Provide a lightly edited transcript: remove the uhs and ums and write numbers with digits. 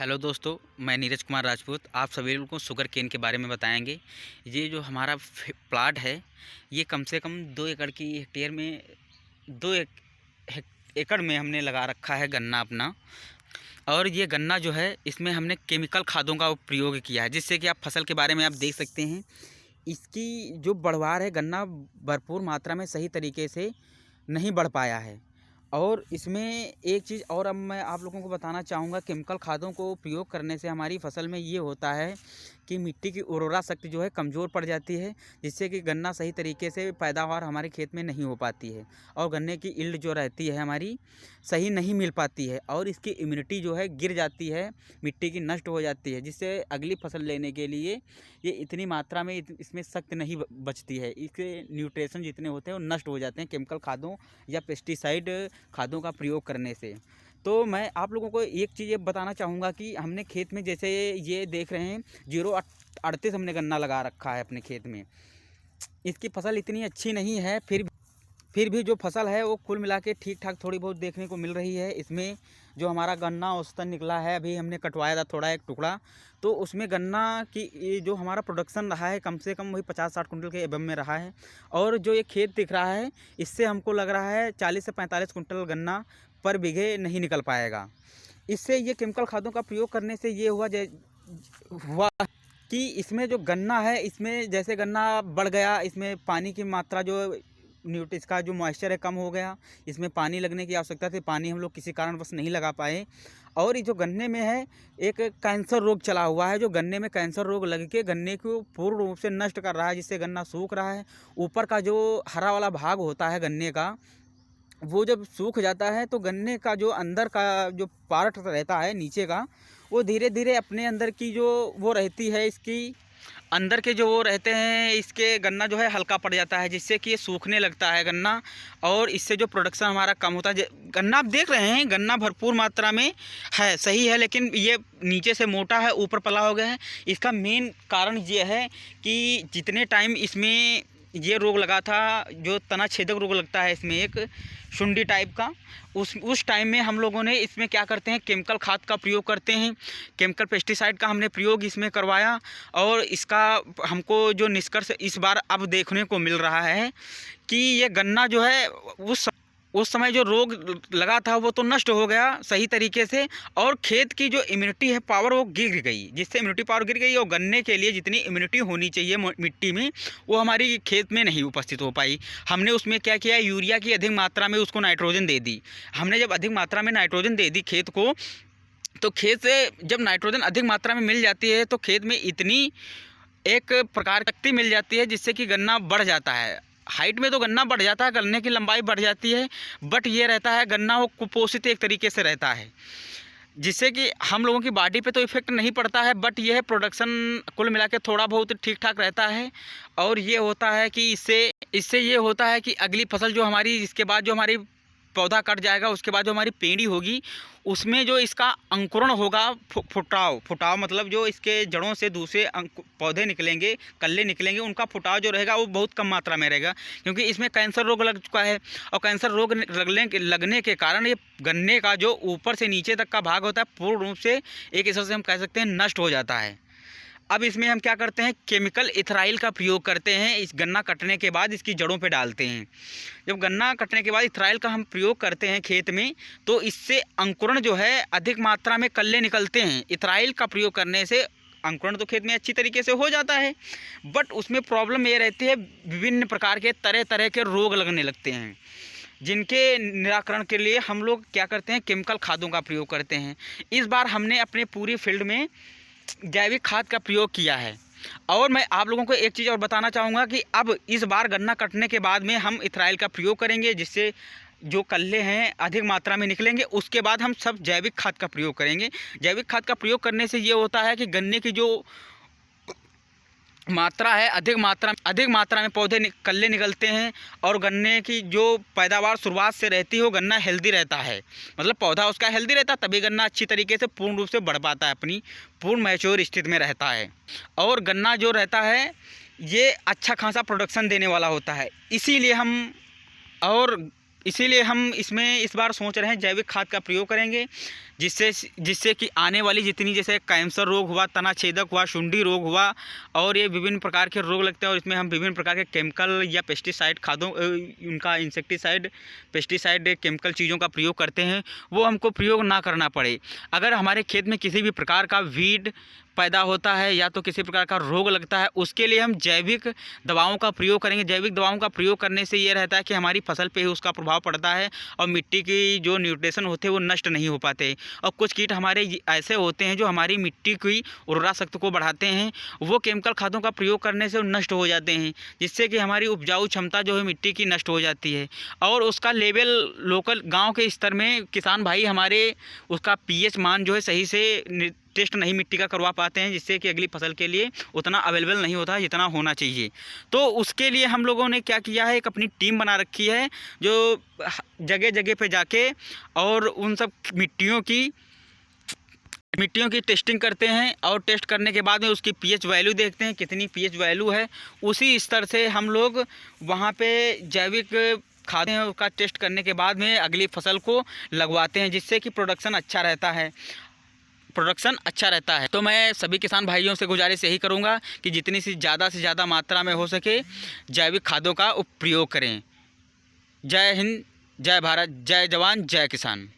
Hello दोस्तों, मैं नीरज कुमार राजपूत आप सभी लोगों को शुगर केन के बारे में बताएंगे। ये जो हमारा प्लाट है, ये कम से कम 2 एकड़ की हेक्टेयर में 2 एकड़ में हमने लगा रखा है गन्ना अपना। और ये गन्ना जो है, इसमें हमने केमिकल खादों का प्रयोग किया है, जिससे कि आप फसल के बारे में आप देख सकते हैं। इसकी जो बढ़वार है, गन्ना भरपूर मात्रा में सही तरीके से नहीं बढ़ पाया है। और इसमें एक चीज़ और अब मैं आप लोगों को बताना चाहूँगा, केमिकल खादों को प्रयोग करने से हमारी फसल में ये होता है कि मिट्टी की उर्वरा शक्ति जो है कमज़ोर पड़ जाती है, जिससे कि गन्ना सही तरीके से पैदावार हमारे खेत में नहीं हो पाती है और गन्ने की यील्ड जो रहती है हमारी सही नहीं मिल पाती है और इसकी इम्यूनिटी जो है गिर जाती है, मिट्टी की नष्ट हो जाती है, जिससे अगली फसल लेने के लिए ये इतनी मात्रा में इसमें शक्ति नहीं बचती है। इसके न्यूट्रिशन जितने होते हैं वो नष्ट हो जाते हैं केमिकल खादों या पेस्टिसाइड खादों का प्रयोग करने से। तो मैं आप लोगों को एक चीज़ ये बताना चाहूँगा कि हमने खेत में जैसे ये देख रहे हैं 038 हमने गन्ना लगा रखा है अपने खेत में। इसकी फसल इतनी अच्छी नहीं है, फिर भी जो फसल है वो कुल मिला के ठीक ठाक थोड़ी बहुत देखने को मिल रही है। इसमें जो हमारा गन्ना औसतन निकला है, अभी हमने कटवाया था थोड़ा एक टुकड़ा, तो उसमें गन्ना की ये जो हमारा प्रोडक्शन रहा है कम से कम वही 50-60 कुंटल के एबव में रहा है। और जो ये खेत दिख रहा है, इससे हमको लग रहा है 40 से 45 कुंटल गन्ना पर बीघे नहीं निकल पाएगा। इससे ये केमिकल खादों का प्रयोग करने से ये हुआ कि इसमें जो गन्ना है, इसमें जैसे गन्ना बढ़ गया, इसमें पानी की मात्रा जो इसका जो मॉइस्चर है कम हो गया, इसमें पानी लगने की आवश्यकता थी, पानी हम लोग किसी कारणवश नहीं लगा पाए। और ये जो गन्ने में है एक कैंसर रोग चला हुआ है, जो गन्ने में कैंसर रोग लग के गन्ने को पूर्ण रूप से नष्ट कर रहा है, जिससे गन्ना सूख रहा है। ऊपर का जो हरा वाला भाग होता है गन्ने का, वो जब सूख जाता है तो गन्ने का जो अंदर का जो पार्ट रहता है नीचे का, वो धीरे धीरे अपने अंदर की जो वो रहती है, इसकी अंदर के जो वो रहते हैं, इसके गन्ना जो है हल्का पड़ जाता है, जिससे कि ये सूखने लगता है गन्ना। और इससे जो प्रोडक्शन हमारा कम होता है। गन्ना आप देख रहे हैं, गन्ना भरपूर मात्रा में है, सही है, लेकिन ये नीचे से मोटा है, ऊपर पला हो गया है। इसका मेन कारण ये है कि जितने टाइम इसमें ये रोग लगा था, जो तना छेदक रोग लगता है इसमें एक शुंडी टाइप का, उस टाइम में हम लोगों ने इसमें क्या करते हैं, केमिकल खाद का प्रयोग करते हैं। केमिकल पेस्टिसाइड का हमने प्रयोग इसमें करवाया और इसका हमको जो निष्कर्ष इस बार अब देखने को मिल रहा है कि ये गन्ना जो है उस समय जो रोग लगा था वो तो नष्ट हो गया सही तरीके से, और खेत की जो इम्यूनिटी है पावर वो गिर गई, जिससे इम्यूनिटी पावर गिर गई और गन्ने के लिए जितनी इम्यूनिटी होनी चाहिए मिट्टी में, वो हमारी खेत में नहीं उपस्थित हो पाई। हमने उसमें क्या किया, यूरिया की अधिक मात्रा में उसको नाइट्रोजन दे दी। हमने जब अधिक मात्रा में नाइट्रोजन दे दी खेत को, तो खेत से जब नाइट्रोजन अधिक मात्रा में मिल जाती है तो खेत में इतनी एक प्रकार की शक्ति मिल जाती है, जिससे कि गन्ना बढ़ जाता है। हाइट में तो गन्ना बढ़ जाता है, गन्ने की लंबाई बढ़ जाती है, बट ये रहता है गन्ना वो कुपोषित एक तरीके से रहता है, जिससे कि हम लोगों की बॉडी पे तो इफेक्ट नहीं पड़ता है, बट ये है प्रोडक्शन कुल मिला के थोड़ा बहुत ठीक ठाक रहता है। और ये होता है कि इससे ये होता है कि अगली फसल जो हमारी, इसके बाद जो हमारी पौधा कट जाएगा, उसके बाद जो हमारी पेड़ी होगी, उसमें जो इसका अंकुरण होगा, फुटाव मतलब जो इसके जड़ों से दूसरे पौधे निकलेंगे, कल्ले निकलेंगे, उनका फुटाव जो रहेगा वो बहुत कम मात्रा में रहेगा, क्योंकि इसमें कैंसर रोग लग चुका है। और कैंसर रोग लगने के कारण ये गन्ने का जो ऊपर से नीचे तक का भाग होता है पूर्ण रूप से एक हिसाब से हम कह सकते हैं नष्ट हो जाता है। अब इसमें हम क्या करते हैं, केमिकल इथराइल का प्रयोग करते हैं। इस गन्ना कटने के बाद इसकी जड़ों पे डालते हैं। जब गन्ना कटने के बाद इथराइल का हम प्रयोग करते हैं खेत में, तो इससे अंकुरण जो है अधिक मात्रा में कल्ले निकलते हैं। इथराइल का प्रयोग करने से अंकुरण तो खेत में अच्छी तरीके से हो जाता है, बट उसमें प्रॉब्लम ये रहती है, विभिन्न प्रकार के तरह तरह के रोग लगने लगते हैं, जिनके निराकरण के लिए हम लोग क्या करते हैं, केमिकल खादों का प्रयोग करते हैं। इस बार हमने अपने पूरी फील्ड में जैविक खाद का प्रयोग किया है। और मैं आप लोगों को एक चीज़ और बताना चाहूँगा कि अब इस बार गन्ना कटने के बाद में हम इथराइल का प्रयोग करेंगे, जिससे जो कल्ले हैं अधिक मात्रा में निकलेंगे। उसके बाद हम सब जैविक खाद का प्रयोग करेंगे। जैविक खाद का प्रयोग करने से ये होता है कि गन्ने की जो मात्रा है, अधिक मात्रा में कल्ले निकलते हैं, और गन्ने की जो पैदावार शुरुआत से रहती है वो गन्ना हेल्दी रहता है, मतलब पौधा उसका हेल्दी रहता है, तभी गन्ना अच्छी तरीके से पूर्ण रूप से बढ़ पाता है, अपनी पूर्ण मैच्योर स्थिति में रहता है। और गन्ना जो रहता है ये अच्छा खासा प्रोडक्शन देने वाला होता है। इसीलिए हम और इसीलिए हम इसमें इस बार सोच रहे हैं जैविक खाद का प्रयोग करेंगे, जिससे कि आने वाली जितनी जैसे कैंसर रोग हुआ, तना छेदक हुआ, सुंडी रोग हुआ और ये विभिन्न प्रकार के रोग लगते हैं और इसमें हम विभिन्न प्रकार के केमिकल या पेस्टिसाइड खादों उनका इंसेक्टिसाइड पेस्टिसाइड केमिकल चीज़ों का प्रयोग करते हैं, वो हमको प्रयोग ना करना पड़े। अगर हमारे खेत में किसी भी प्रकार का वीड पैदा होता है या तो किसी प्रकार का रोग लगता है, उसके लिए हम जैविक दवाओं का प्रयोग करेंगे। जैविक दवाओं का प्रयोग करने से ये रहता है कि हमारी फसल पे ही उसका प्रभाव पड़ता है और मिट्टी की जो न्यूट्रिशन होते हैं वो नष्ट नहीं हो पाते। और कुछ कीट हमारे ऐसे होते हैं जो हमारी मिट्टी की उर्वरा शक्ति को बढ़ाते हैं, वो केमिकल खादों का प्रयोग करने से नष्ट हो जाते हैं, जिससे कि हमारी उपजाऊ क्षमता जो है मिट्टी की नष्ट हो जाती है। और उसका लेवल लोकल गाँव के स्तर में किसान भाई हमारे उसका pH मान जो है सही से टेस्ट नहीं मिट्टी का करवा पाते हैं, जिससे कि अगली फसल के लिए उतना अवेलेबल नहीं होता जितना होना चाहिए। तो उसके लिए हम लोगों ने क्या किया है, एक अपनी टीम बना रखी है जो जगह जगह पे जाके और उन सब मिट्टियों की टेस्टिंग करते हैं और टेस्ट करने के बाद में उसकी pH वैल्यू देखते हैं कितनी pH वैल्यू है। उसी स्तर से हम लोग वहाँ पे जैविक खादें उसका टेस्ट करने के बाद में अगली फसल को लगवाते हैं, जिससे कि प्रोडक्शन अच्छा रहता है। तो मैं सभी किसान भाइयों से गुजारिश यही करूंगा कि जितनी सी ज़्यादा मात्रा में हो सके जैविक खादों का प्रयोग करें। जय हिंद, जय भारत, जय जवान, जय किसान।